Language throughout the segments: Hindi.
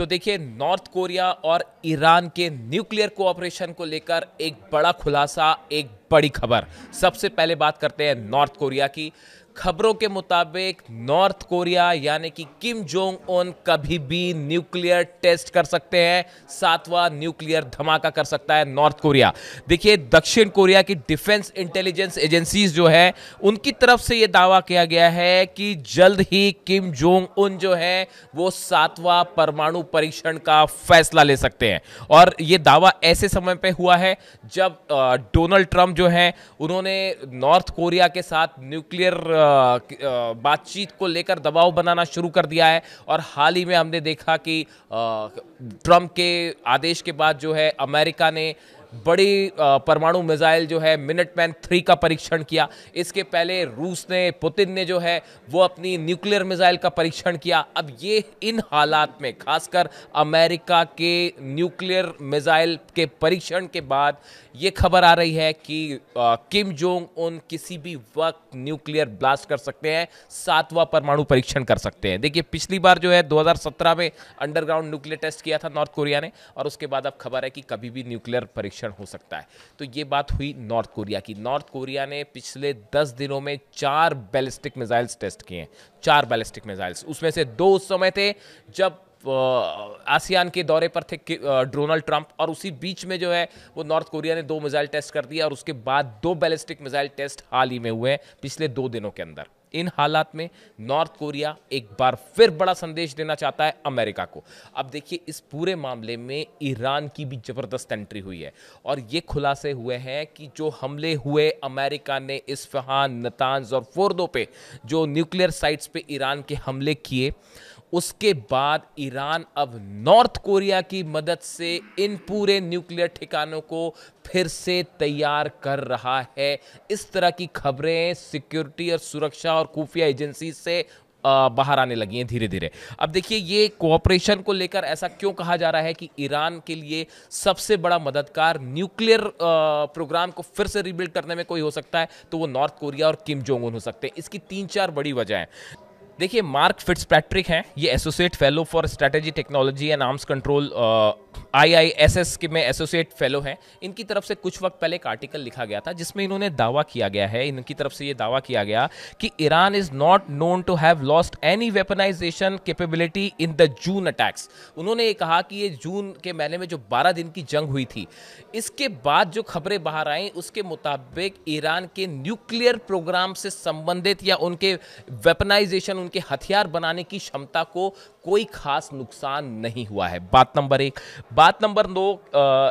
तो देखिए, नॉर्थ कोरिया और ईरान के न्यूक्लियर कोऑपरेशन को लेकर एक बड़ा खुलासा, एक बड़ी खबर। सबसे पहले बात करते हैं नॉर्थ कोरिया की। खबरों के मुताबिक नॉर्थ कोरिया यानी कि किम जोंग उन कभी भी न्यूक्लियर टेस्ट कर सकते हैं। 7वां न्यूक्लियर धमाका कर सकता है नॉर्थ कोरिया। देखिए, दक्षिण कोरिया की डिफेंस इंटेलिजेंस एजेंसीज जो है, उनकी तरफ से यह दावा किया गया है कि जल्द ही किम जोंग उन जो है वो 7वां परमाणु परीक्षण का फैसला ले सकते हैं। और यह दावा ऐसे समय पे हुआ है जब डोनाल्ड ट्रंप जो है, उन्होंने नॉर्थ कोरिया के साथ न्यूक्लियर बातचीत को लेकर दबाव बनाना शुरू कर दिया है। और हाल ही में हमने देखा कि ट्रंप के आदेश के बाद जो है अमेरिका ने बड़ी परमाणु मिसाइल जो है मिनटमैन 3 का परीक्षण किया। इसके पहले रूस ने, पुतिन ने जो है वो अपनी न्यूक्लियर मिसाइल का परीक्षण किया। अब ये इन हालात में खासकर अमेरिका के न्यूक्लियर मिसाइल के परीक्षण के बाद ये खबर आ रही है कि किम जोंग उन किसी भी वक्त न्यूक्लियर ब्लास्ट कर सकते हैं, 7वां परमाणु परीक्षण कर सकते हैं। देखिए, पिछली बार जो है 2017 में अंडरग्राउंड न्यूक्लियर टेस्ट किया था नॉर्थ कोरिया ने, और उसके बाद अब खबर है कि कभी भी न्यूक्लियर परीक्षण हो सकता है। तो ये बात हुई नॉर्थ कोरिया की। नॉर्थ कोरिया ने पिछले 10 दिनों में 4 बैलिस्टिक मिसाइल्स टेस्ट किए हैं। 4 बैलिस्टिक मिसाइल्स, उसमें से 2 उस समय थे जब आसियान के दौरे पर थे डोनाल्ड ट्रंप, और उसी बीच में जो है वो नॉर्थ कोरिया ने 2 मिसाइल टेस्ट कर दिया। और उसके बाद 2 बैलिस्टिक मिसाइल टेस्ट हाल ही में हुए हैं पिछले 2 दिनों के अंदर। इन हालात में नॉर्थ कोरिया एक बार फिर बड़ा संदेश देना चाहता है अमेरिका को। अब देखिए, इस पूरे मामले में ईरान की भी जबरदस्त एंट्री हुई है, और ये खुलासे हुए हैं कि जो हमले हुए अमेरिका ने इस्फहान, नतांज और फोर्दो पे, जो न्यूक्लियर साइट्स पे ईरान के हमले किए, उसके बाद ईरान अब नॉर्थ कोरिया की मदद से इन पूरे न्यूक्लियर ठिकानों को फिर से तैयार कर रहा है। इस तरह की खबरें सिक्योरिटी और सुरक्षा और खुफिया एजेंसी से बाहर आने लगी हैं धीरे धीरे। अब देखिए, ये कोऑपरेशन को लेकर ऐसा क्यों कहा जा रहा है कि ईरान के लिए सबसे बड़ा मददगार न्यूक्लियर प्रोग्राम को फिर से रिबिल्ड करने में कोई हो सकता है, तो वो नॉर्थ कोरिया और किम जोंग उन हो सकते हैं। इसकी 3-4 बड़ी वजह हैं। देखिए, मार्क फिट्जपैट्रिक हैं, ये associate fellow for strategy technology and arms control IISS के में एसोसिएट फेलो हैं। इनकी तरफ से कुछ वक्त पहले एक आर्टिकल लिखा गया था जिसमें इन्होंने दावा किया गया है, इनकी तरफ से ये दावा किया गया कि Iran is not known to have lost any weaponisation capability in the June attacks. उन्होंने ये कहा कि ये जून के महीने में जो 12 दिन की जंग हुई थी, इसके बाद जो खबरें बाहर आई उसके मुताबिक ईरान के न्यूक्लियर प्रोग्राम से संबंधित या उनके वेपनाइजेशन, उनके हथियार बनाने की क्षमता को कोई खास नुकसान नहीं हुआ है। बात नंबर 1। बात नंबर 2,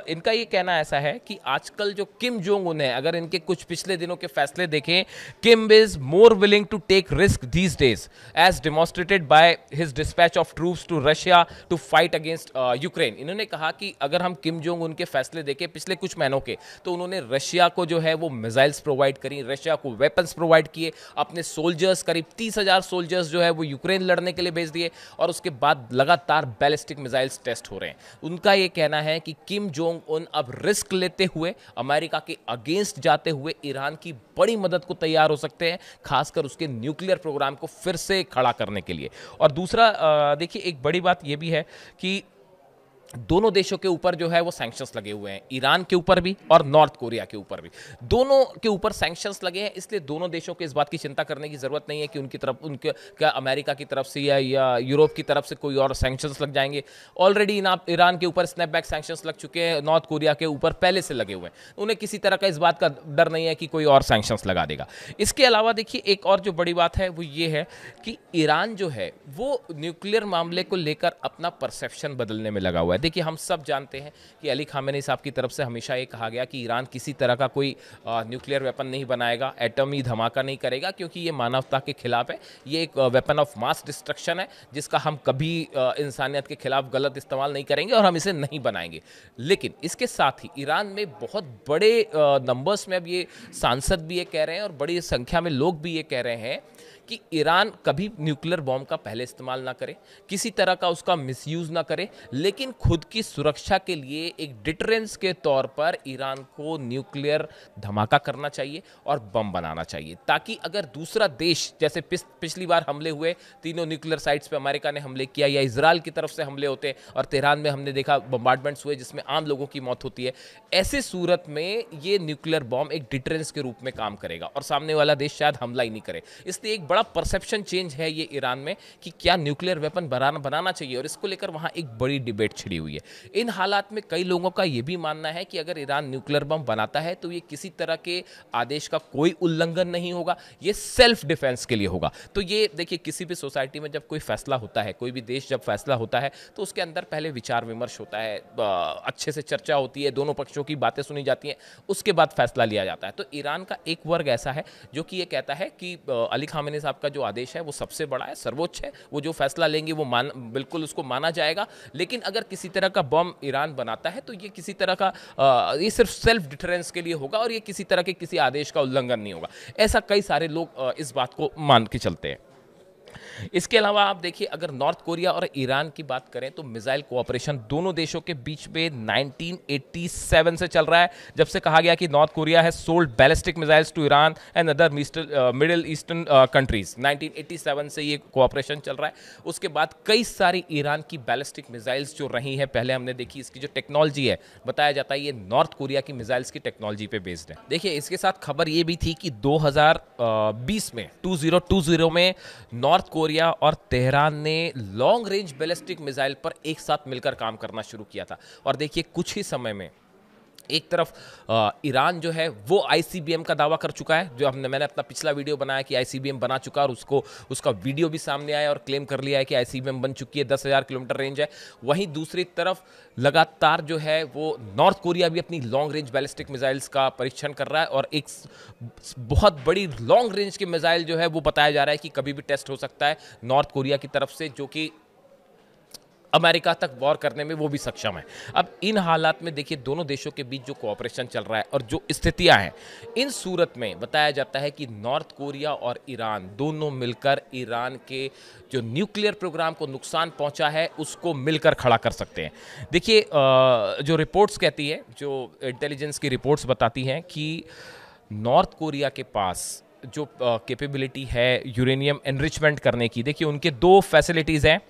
इनका ये कहना ऐसा है कि आजकल जो किम जोंग उन है, अगर इनके कुछ पिछले दिनों के फैसले देखें, Kim is more willing to take risk these days as demonstrated by his dispatch of troops to Russia to fight against Ukraine. इन्होंने कहा कि अगर हम किम जोंग उनके फैसले देखें पिछले कुछ महीनों के, तो उन्होंने रशिया को जो है वो मिसाइल्स प्रोवाइड करी, रशिया को वेपन्स प्रोवाइड किए, अपने सोल्जर्स, करीब 30,000 सोल्जर्स जो है वो यूक्रेन लड़ने के लिए भेज दिए, और उसके बाद लगातार बैलिस्टिक मिसाइल्स टेस्ट हो रहे हैं। उनका यह कहना है कि किम जोंग उन अब रिस्क लेते हुए, अमेरिका के अगेंस्ट जाते हुए ईरान की बड़ी मदद को तैयार हो सकते हैं, खासकर उसके न्यूक्लियर प्रोग्राम को फिर से खड़ा करने के लिए। और दूसरा, देखिए, एक बड़ी बात यह भी है कि दोनों देशों के ऊपर जो है वो सैंक्शंस लगे हुए हैं, ईरान के ऊपर भी और नॉर्थ कोरिया के ऊपर भी। दोनों के ऊपर सैंक्शंस लगे हैं, इसलिए दोनों देशों को इस बात की चिंता करने की जरूरत नहीं है कि उनकी तरफ, उनके क्या अमेरिका की तरफ से या यूरोप की तरफ से कोई और सैंक्शंस लग जाएंगे। ऑलरेडी ईरान के ऊपर स्नैपबैक सैंक्शंस लग चुके हैं, नॉर्थ कोरिया के ऊपर पहले से लगे हुए हैं। उन्हें किसी तरह का इस बात का डर नहीं है कि कोई और सैंक्शंस लगा देगा। इसके अलावा देखिए, एक और जो बड़ी बात है वो ये है कि ईरान जो है वो न्यूक्लियर मामले को लेकर अपना परसेप्शन बदलने में लगा हुआ है। देखिए, हम सब जानते हैं कि अली खामेनी साहब की तरफ से हमेशा ये कहा गया कि ईरान किसी तरह का कोई न्यूक्लियर वेपन नहीं बनाएगा, एटमी धमाका नहीं करेगा, क्योंकि ये मानवता के खिलाफ है। ये एक वेपन ऑफ मास डिस्ट्रक्शन है जिसका हम कभी इंसानियत के खिलाफ गलत इस्तेमाल नहीं करेंगे और हम इसे नहीं बनाएंगे। लेकिन इसके साथ ही ईरान में बहुत बड़े नंबर्स में अब ये सांसद भी ये कह रहे हैं और बड़ी संख्या में लोग भी ये कह रहे हैं कि ईरान कभी न्यूक्लियर बॉम्ब का पहले इस्तेमाल ना करे, किसी तरह का उसका मिसयूज ना करे, लेकिन खुद की सुरक्षा के लिए एक डिटरेंस के तौर पर ईरान को न्यूक्लियर धमाका करना चाहिए और बम बनाना चाहिए, ताकि अगर दूसरा देश, जैसे पिछली बार हमले हुए तीनों न्यूक्लियर साइट्स पे अमेरिका ने हमले किया, या इजराइल की तरफ से हमले होते और तेहरान में हमने देखा बम्बार्डमेंट्स हुए जिसमें आम लोगों की मौत होती है, ऐसे सूरत में ये न्यूक्लियर बॉम्ब एक डिटरेंस के रूप में काम करेगा और सामने वाला देश शायद हमला ही नहीं करे। इसलिए एक बड़ा परसेप्शन चेंज है ये ईरान में कि क्या न्यूक्लियर वेपन बनाना चाहिए, और इसको लेकर वहां एक बड़ी डिबेट छिड़ी हुई है। इन हालात में कई लोगों का यह भी मानना है कि अगर ईरान न्यूक्लियर बम बनाता है तो ये किसी तरह के आदेश का कोई उल्लंघन नहीं होगा, ये सेल्फ डिफेंस के लिए होगा। तो ये देखिए, किसी भी सोसाइटी में जब कोई फैसला होता है, कोई भी देश जब फैसला होता है, तो उसके अंदर पहले विचार विमर्श होता है, अच्छे से चर्चा होती है, दोनों पक्षों की बातें सुनी जाती हैं, उसके बाद फैसला लिया जाता है। तो ईरान का एक वर्ग ऐसा है जो कि ये कहता है कि अली खामेनी साहब का जो आदेश है वो सबसे बड़ा है, सर्वोच्च है, वो जो फैसला लेंगे वो बिल्कुल उसको माना जाएगा। लेकिन अगर किसी तरह का बम ईरान बनाता है तो ये किसी तरह का ये सिर्फ सेल्फ डिफरेंस के लिए होगा और ये किसी तरह के किसी आदेश का उल्लंघन नहीं होगा। ऐसा कई सारे लोग इस बात को मान के चलते हैं। इसके अलावा आप देखिए, अगर नॉर्थ कोरिया और ईरान की बात करें तो मिसाइल कोऑपरेशन दोनों देशों के बीच में 1987 से चल रहा है, जब से कहा गया कि North Korea has sold ballistic missiles to Iran and other Middle Eastern countries. 1987 से ये कोऑपरेशन चल रहा है। उसके बाद कई सारी ईरान की बैलिस्टिक मिसाइल्स जो रही हैं, पहले हमने देखी, इसकी जो टेक्नोलॉजी है, बताया जाता है ये नॉर्थ कोरिया की मिसाइल्स की टेक्नोलॉजी पे बेस्ड है। देखिए, इसके साथ खबर ये भी थी कि 2020 में 2020 में नॉर्थ कोरिया और तेहरान ने लॉन्ग रेंज बैलिस्टिक मिसाइल पर एक साथ मिलकर काम करना शुरू किया था। और देखिए, कुछ ही समय में एक तरफ ईरान जो है वो आईसीबीएम का दावा कर चुका है, जो मैंने अपना पिछला वीडियो बनाया कि आईसीबीएम बना चुका, और उसका वीडियो भी सामने आया और क्लेम कर लिया है कि आईसीबीएम बन चुकी है, 10,000 किलोमीटर रेंज है। वहीं दूसरी तरफ लगातार जो है वो नॉर्थ कोरिया भी अपनी लॉन्ग रेंज बैलिस्टिक मिसाइल्स का परीक्षण कर रहा है, और एक बहुत बड़ी लॉन्ग रेंज की मिसाइल जो है वो बताया जा रहा है कि कभी भी टेस्ट हो सकता है नॉर्थ कोरिया की तरफ से, जो कि अमेरिका तक वॉर करने में वो भी सक्षम है। अब इन हालात में देखिए, दोनों देशों के बीच जो कोऑपरेशन चल रहा है और जो स्थितियां हैं, इन सूरत में बताया जाता है कि नॉर्थ कोरिया और ईरान दोनों मिलकर ईरान के जो न्यूक्लियर प्रोग्राम को नुकसान पहुंचा है उसको मिलकर खड़ा कर सकते हैं। देखिए, जो रिपोर्ट्स कहती है, जो इंटेलिजेंस की रिपोर्ट्स बताती हैं कि नॉर्थ कोरिया के पास जो कैपेबिलिटी है यूरेनियम एनरिचमेंट करने की, देखिए उनके दो फैसिलिटीज़ हैं,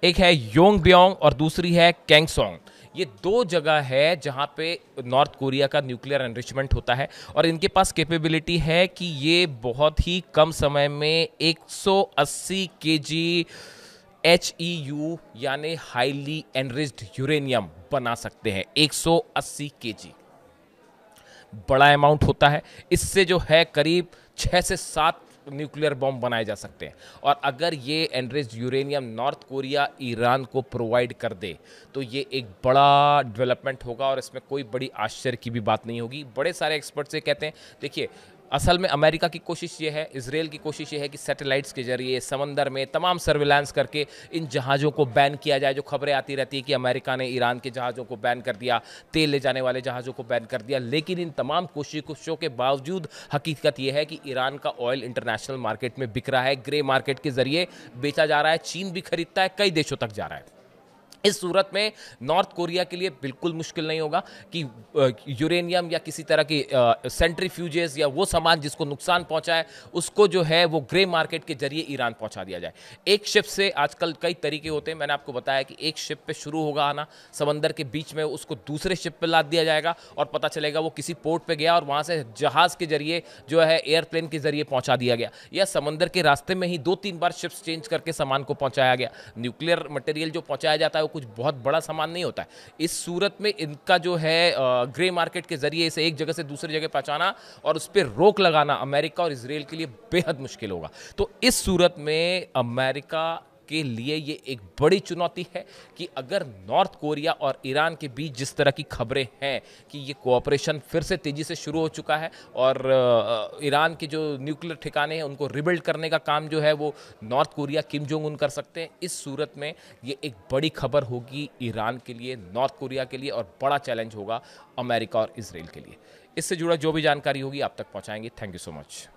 एक है योंगब्योंग और दूसरी है कैंगसोंग। ये दो जगह है जहाँ पे नॉर्थ कोरिया का न्यूक्लियर एनरिचमेंट होता है, और इनके पास कैपेबिलिटी है कि ये बहुत ही कम समय में 180 केजी HEU यानी हाईली एनरिच्ड यूरेनियम बना सकते हैं। 180 केजी बड़ा अमाउंट होता है। इससे जो है करीब 6 से 7 न्यूक्लियर बॉम्ब बनाए जा सकते हैं, और अगर ये enriched uranium north Korea Iran को प्रोवाइड कर दे तो ये एक बड़ा डेवलपमेंट होगा, और इसमें कोई बड़ी आश्चर्य की भी बात नहीं होगी। बड़े सारे एक्सपर्ट्स ये कहते हैं। देखिए, असल में अमेरिका की कोशिश ये है, इजराइल की कोशिश ये है कि सैटेलाइट्स के जरिए समंदर में तमाम सर्विलांस करके इन जहाज़ों को बैन किया जाए। जो खबरें आती रहती है कि अमेरिका ने ईरान के जहाज़ों को बैन कर दिया, तेल ले जाने वाले जहाज़ों को बैन कर दिया, लेकिन इन तमाम कोशिशों के बावजूद हकीकत यह है कि ईरान का ऑयल इंटरनेशनल मार्केट में बिक रहा है, ग्रे मार्केट के जरिए बेचा जा रहा है, चीन भी खरीदता है, कई देशों तक जा रहा है। इस सूरत में नॉर्थ कोरिया के लिए बिल्कुल मुश्किल नहीं होगा कि यूरेनियम या किसी तरह की सेंट्रीफ्यूजेस या वो सामान जिसको नुकसान पहुंचा है उसको जो है वो ग्रे मार्केट के जरिए ईरान पहुंचा दिया जाए। एक शिप से आजकल कई तरीके होते हैं, मैंने आपको बताया कि एक शिप पे शुरू होगा आना, समंदर के बीच में उसको दूसरे शिप पे लाद दिया जाएगा और पता चलेगा वो किसी पोर्ट पे गया और वहाँ से जहाज़ के जरिए जो है एयरप्लेन के जरिए पहुँचा दिया गया, या समंदर के रास्ते में ही 2-3 बार शिप्स चेंज करके सामान को पहुँचाया गया। न्यूक्लियर मटेरियल जो पहुँचाया जाता है कुछ बहुत बड़ा सामान नहीं होता है। इस सूरत में इनका जो है ग्रे मार्केट के जरिए इसे एक जगह से दूसरी जगह पहुंचाना और उस पर रोक लगाना अमेरिका और इजराइल के लिए बेहद मुश्किल होगा। तो इस सूरत में अमेरिका के लिए ये एक बड़ी चुनौती है कि अगर नॉर्थ कोरिया और ईरान के बीच जिस तरह की खबरें हैं कि ये कोऑपरेशन फिर से तेज़ी से शुरू हो चुका है और ईरान के जो न्यूक्लियर ठिकाने हैं उनको रिबिल्ड करने का काम जो है वो north Korea Kim Jong Un कर सकते हैं, इस सूरत में ये एक बड़ी खबर होगी ईरान के लिए, नॉर्थ कोरिया के लिए, और बड़ा चैलेंज होगा अमेरिका और इजराइल के लिए। इससे जुड़ा जो भी जानकारी होगी आप तक पहुँचाएंगे। Thank you so much.